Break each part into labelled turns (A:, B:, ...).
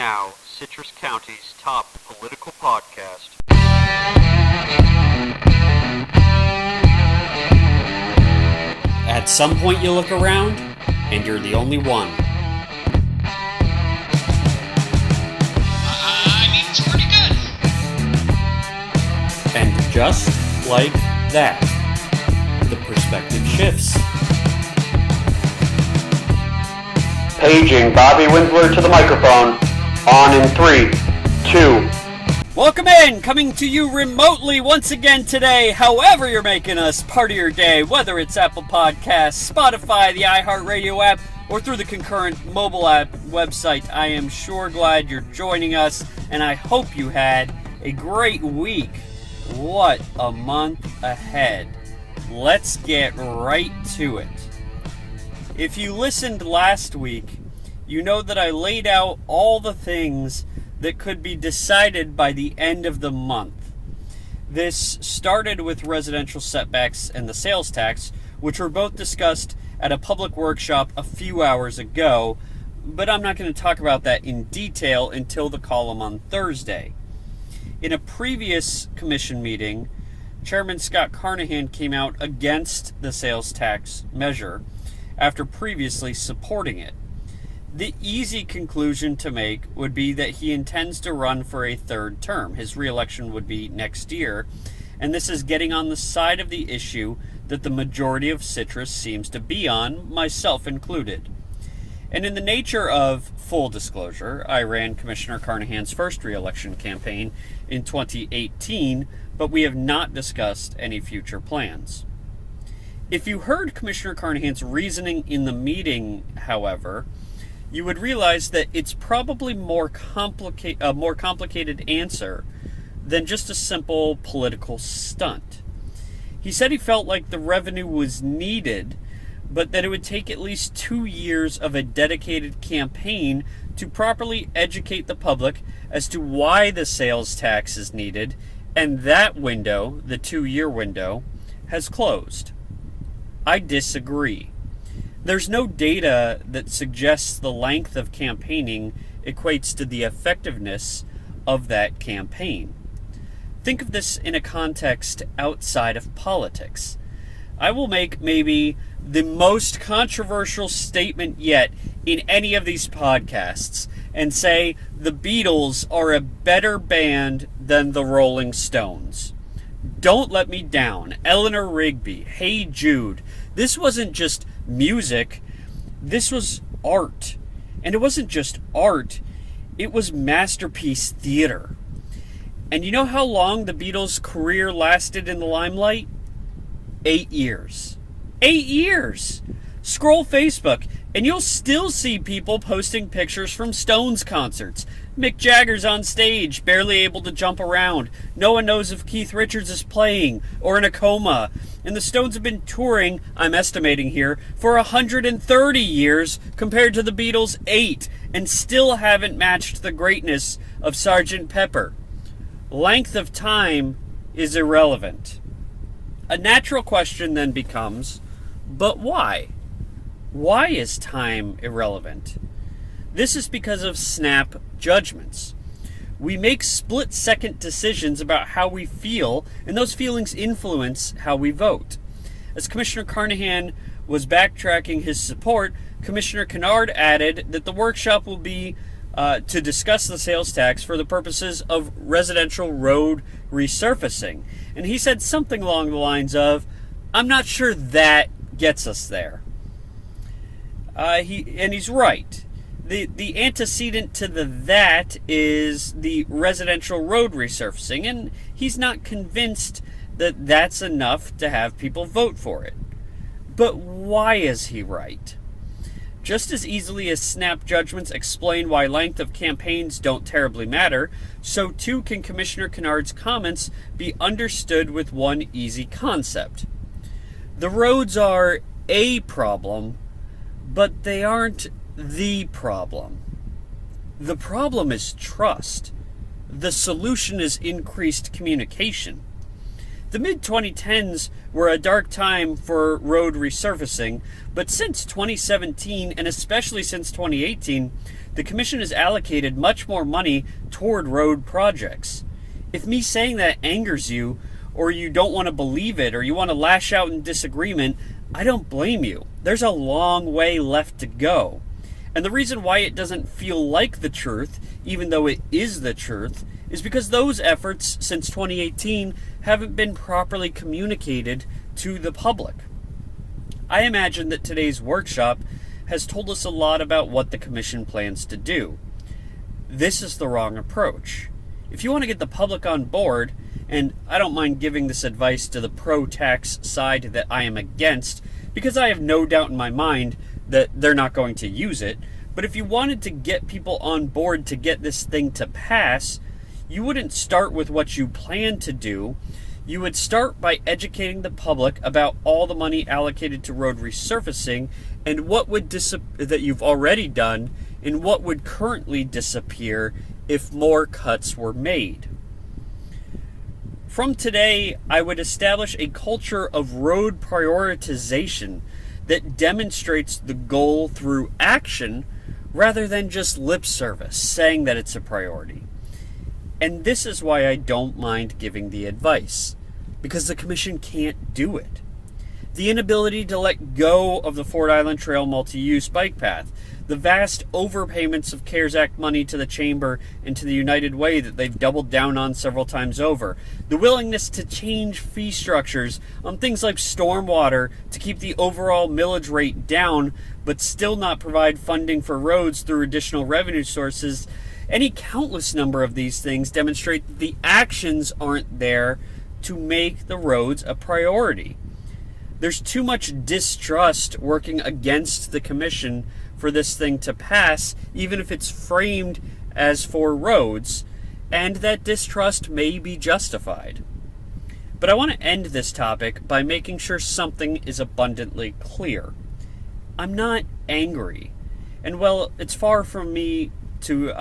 A: now Citrus County's top political podcast.
B: At some point you look around, and you're the only one.
C: It's pretty good.
B: And just like that, the perspective shifts.
D: Paging Bobby Winsler to the microphone. On in 3, 2.
B: Welcome in! Coming to you remotely once again today, however you're making us part of your day, whether it's Apple Podcasts, Spotify, the iHeartRadio app, or through the Concurrent mobile app website. I am sure glad you're joining us, and I hope you had a great week. What a month ahead. Let's get right to it. If you listened last week, you know that I laid out all the things that could be decided by the end of the month. This started with residential setbacks and the sales tax, which were both discussed at a public workshop a few hours ago, but I'm not going to talk about that in detail until the column on Thursday. In a previous commission meeting, Chairman Scott Carnahan came out against the sales tax measure after previously supporting it. The easy conclusion to make would be that he intends to run for a third term. His re-election would be next year, and this is getting on the side of the issue that the majority of Citrus seems to be on, myself included. And in the nature of full disclosure, I ran Commissioner Carnahan's first re-election campaign in 2018, but we have not discussed any future plans. If you heard Commissioner Carnahan's reasoning in the meeting, however, you would realize that it's probably a more complicated answer than just a simple political stunt. He said he felt like the revenue was needed, but that it would take at least 2 years of a dedicated campaign to properly educate the public as to why the sales tax is needed, and that window, the 2-year window, has closed. I disagree. There's no data that suggests the length of campaigning equates to the effectiveness of that campaign. Think of this in a context outside of politics. I will make maybe the most controversial statement yet in any of these podcasts and say the Beatles are a better band than the Rolling Stones. Don't Let Me Down, Eleanor Rigby, Hey Jude. This wasn't just music, this was art. And it wasn't just art, it was masterpiece theater. And you know how long the Beatles' career lasted in the limelight? 8 years. 8 years! Scroll Facebook, and you'll still see people posting pictures from Stones concerts. Mick Jagger's on stage, barely able to jump around. No one knows if Keith Richards is playing or in a coma. And the Stones have been touring, I'm estimating here, for 130 years compared to the Beatles' 8, and still haven't matched the greatness of Sgt. Pepper. Length of time is irrelevant. A natural question then becomes, but why? Why is time irrelevant? This is because of snap judgments. We make split-second decisions about how we feel, and those feelings influence how we vote. As Commissioner Carnahan was backtracking his support, Commissioner Kennard added that the workshop will be to discuss the sales tax for the purposes of residential road resurfacing. And he said something along the lines of, I'm not sure that gets us there. He's right. The antecedent to that is the residential road resurfacing, and he's not convinced that that's enough to have people vote for it. But why is he right? Just as easily as snap judgments explain why length of campaigns don't terribly matter, so too can Commissioner Kennard's comments be understood with one easy concept. The roads are a problem, but they aren't the problem. The problem is trust. The solution is increased communication. The mid-2010s were a dark time for road resurfacing, but since 2017, and especially since 2018, the Commission has allocated much more money toward road projects. If me saying that angers you, or you don't want to believe it, or you want to lash out in disagreement, I don't blame you. There's a long way left to go. And the reason why it doesn't feel like the truth, even though it is the truth, is because those efforts since 2018 haven't been properly communicated to the public. I imagine that today's workshop has told us a lot about what the Commission plans to do. This is the wrong approach. If you want to get the public on board, and I don't mind giving this advice to the pro-tax side that I am against, because I have no doubt in my mind that they're not going to use it, but if you wanted to get people on board to get this thing to pass, you wouldn't start with what you plan to do. You would start by educating the public about all the money allocated to road resurfacing and what would that you've already done and what would currently disappear if more cuts were made. From today, I would establish a culture of road prioritization that demonstrates the goal through action rather than just lip service, saying that it's a priority. And this is why I don't mind giving the advice, because the Commission can't do it. The inability to let go of the Ford Island Trail multi-use bike path, the vast overpayments of CARES Act money to the Chamber and to the United Way that they've doubled down on several times over, the willingness to change fee structures on things like stormwater to keep the overall millage rate down but still not provide funding for roads through additional revenue sources. Any countless number of these things demonstrate that the actions aren't there to make the roads a priority. There's too much distrust working against the Commission for this thing to pass, even if it's framed as for roads, and that distrust may be justified. But I want to end this topic by making sure something is abundantly clear. I'm not angry, and while it's far from me to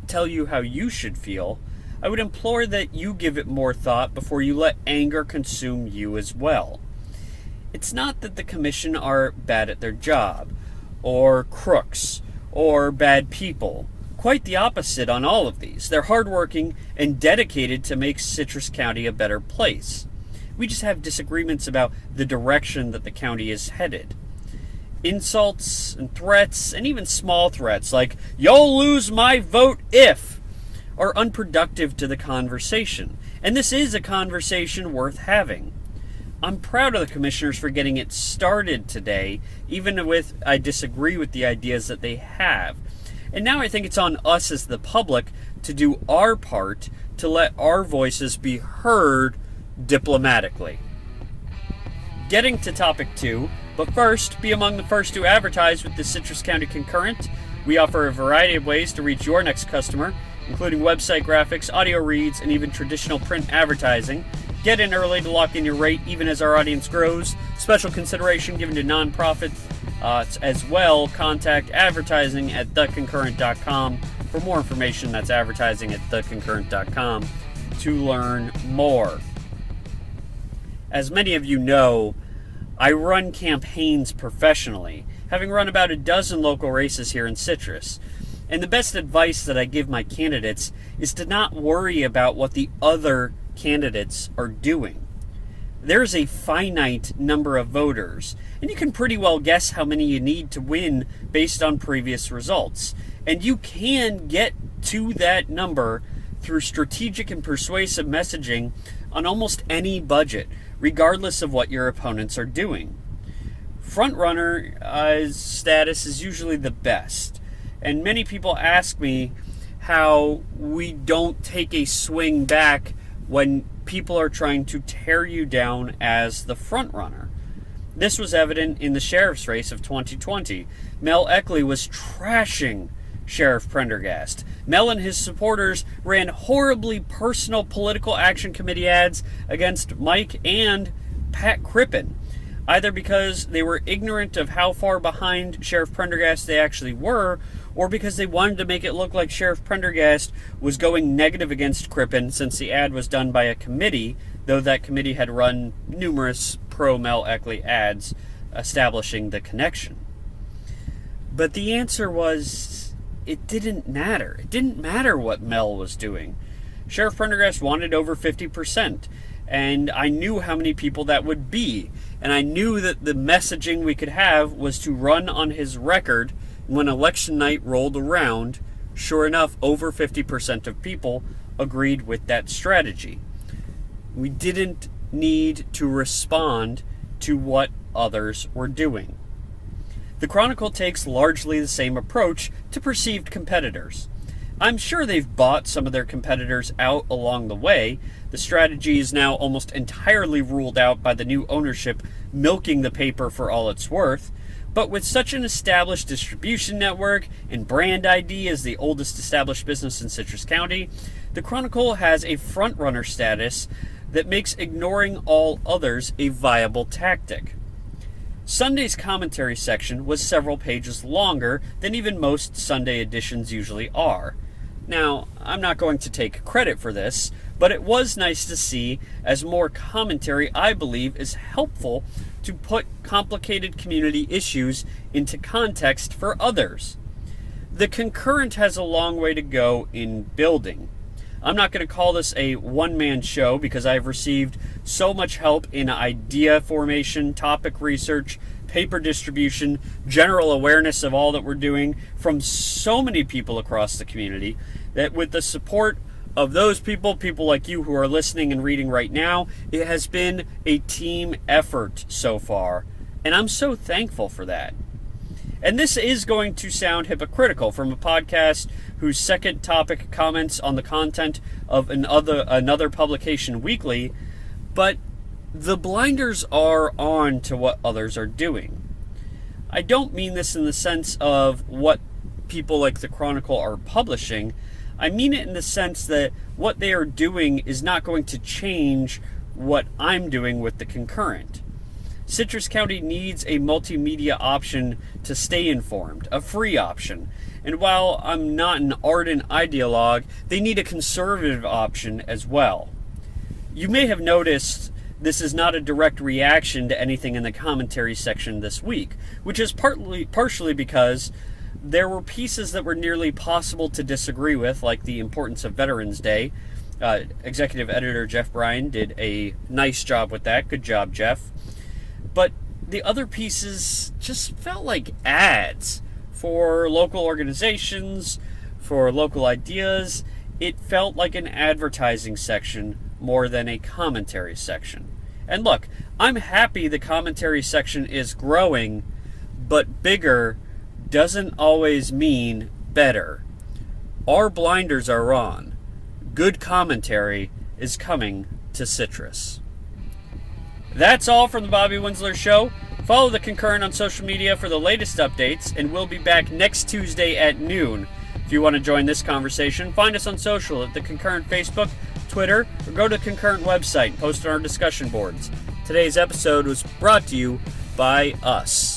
B: tell you how you should feel, I would implore that you give it more thought before you let anger consume you as well. It's not that the Commission are bad at their job, or crooks, or bad people. Quite the opposite on all of these. They're hardworking and dedicated to make Citrus County a better place. We just have disagreements about the direction that the county is headed. Insults and threats, and even small threats like, "You'll lose my vote if," are unproductive to the conversation. And this is a conversation worth having. I'm proud of the commissioners for getting it started today, even if I disagree with the ideas that they have. And now I think it's on us as the public to do our part to let our voices be heard diplomatically. Getting to topic 2, but first, be among the first to advertise with the Citrus County Concurrent. We offer a variety of ways to reach your next customer, including website graphics, audio reads, and even traditional print advertising. Get in early to lock in your rate even as our audience grows. Special consideration given to nonprofits as well. Contact advertising at theconcurrent.com. For more information, that's advertising at theconcurrent.com to learn more. As many of you know, I run campaigns professionally, having run about a dozen local races here in Citrus. And the best advice that I give my candidates is to not worry about what the other candidates are doing. There's a finite number of voters, and you can pretty well guess how many you need to win based on previous results. And you can get to that number through strategic and persuasive messaging on almost any budget, regardless of what your opponents are doing. Frontrunner status is usually the best, and many people ask me how we don't take a swing back when people are trying to tear you down as the frontrunner. This was evident in the sheriff's race of 2020. Mel Eckley was trashing Sheriff Prendergast. Mel and his supporters ran horribly personal political action committee ads against Mike and Pat Crippen, either because they were ignorant of how far behind Sheriff Prendergast they actually were, or because they wanted to make it look like Sheriff Prendergast was going negative against Crippen since the ad was done by a committee, though that committee had run numerous pro-Mel Eckley ads establishing the connection. But the answer was, it didn't matter. It didn't matter what Mel was doing. Sheriff Prendergast wanted over 50%, and I knew how many people that would be, and I knew that the messaging we could have was to run on his record. When election night rolled around, sure enough, over 50% of people agreed with that strategy. We didn't need to respond to what others were doing. The Chronicle takes largely the same approach to perceived competitors. I'm sure they've bought some of their competitors out along the way. The strategy is now almost entirely ruled out by the new ownership milking the paper for all it's worth. But with such an established distribution network and brand ID as the oldest established business in Citrus County, the Chronicle has a front-runner status that makes ignoring all others a viable tactic. Sunday's commentary section was several pages longer than even most Sunday editions usually are. Now, I'm not going to take credit for this, but it was nice to see, as more commentary, I believe, is helpful to put complicated community issues into context for others. The Concurrent has a long way to go in building. I'm not going to call this a one-man show because I've received so much help in idea formation, topic research, paper distribution, general awareness of all that we're doing from so many people across the community that with the support of those people like you who are listening and reading right now, it has been a team effort so far, and I'm so thankful for that. And this is going to sound hypocritical from a podcast whose second topic comments on the content of another publication weekly, but the blinders are on to what others are doing. I don't mean this in the sense of what people like the Chronicle are publishing. I mean it in the sense that what they are doing is not going to change what I'm doing with the Concurrent. Citrus County needs a multimedia option to stay informed, a free option. And while I'm not an ardent ideologue, they need a conservative option as well. You may have noticed this is not a direct reaction to anything in the commentary section this week, which is partially because there were pieces that were nearly possible to disagree with, like the importance of Veterans Day. Executive editor Jeff Bryan did a nice job with that. Good job, Jeff. But the other pieces just felt like ads for local organizations, for local ideas. It felt like an advertising section more than a commentary section. And look, I'm happy the commentary section is growing, but bigger doesn't always mean better. Our blinders are on. Good commentary is coming to Citrus. That's all from the Bobby Winsler Show. Follow the Concurrent on social media for the latest updates, and we'll be back next Tuesday at noon. If you want to join this conversation, find us on social at the Concurrent Facebook, Twitter, or go to the Concurrent website and post on our discussion boards. Today's episode was brought to you by us.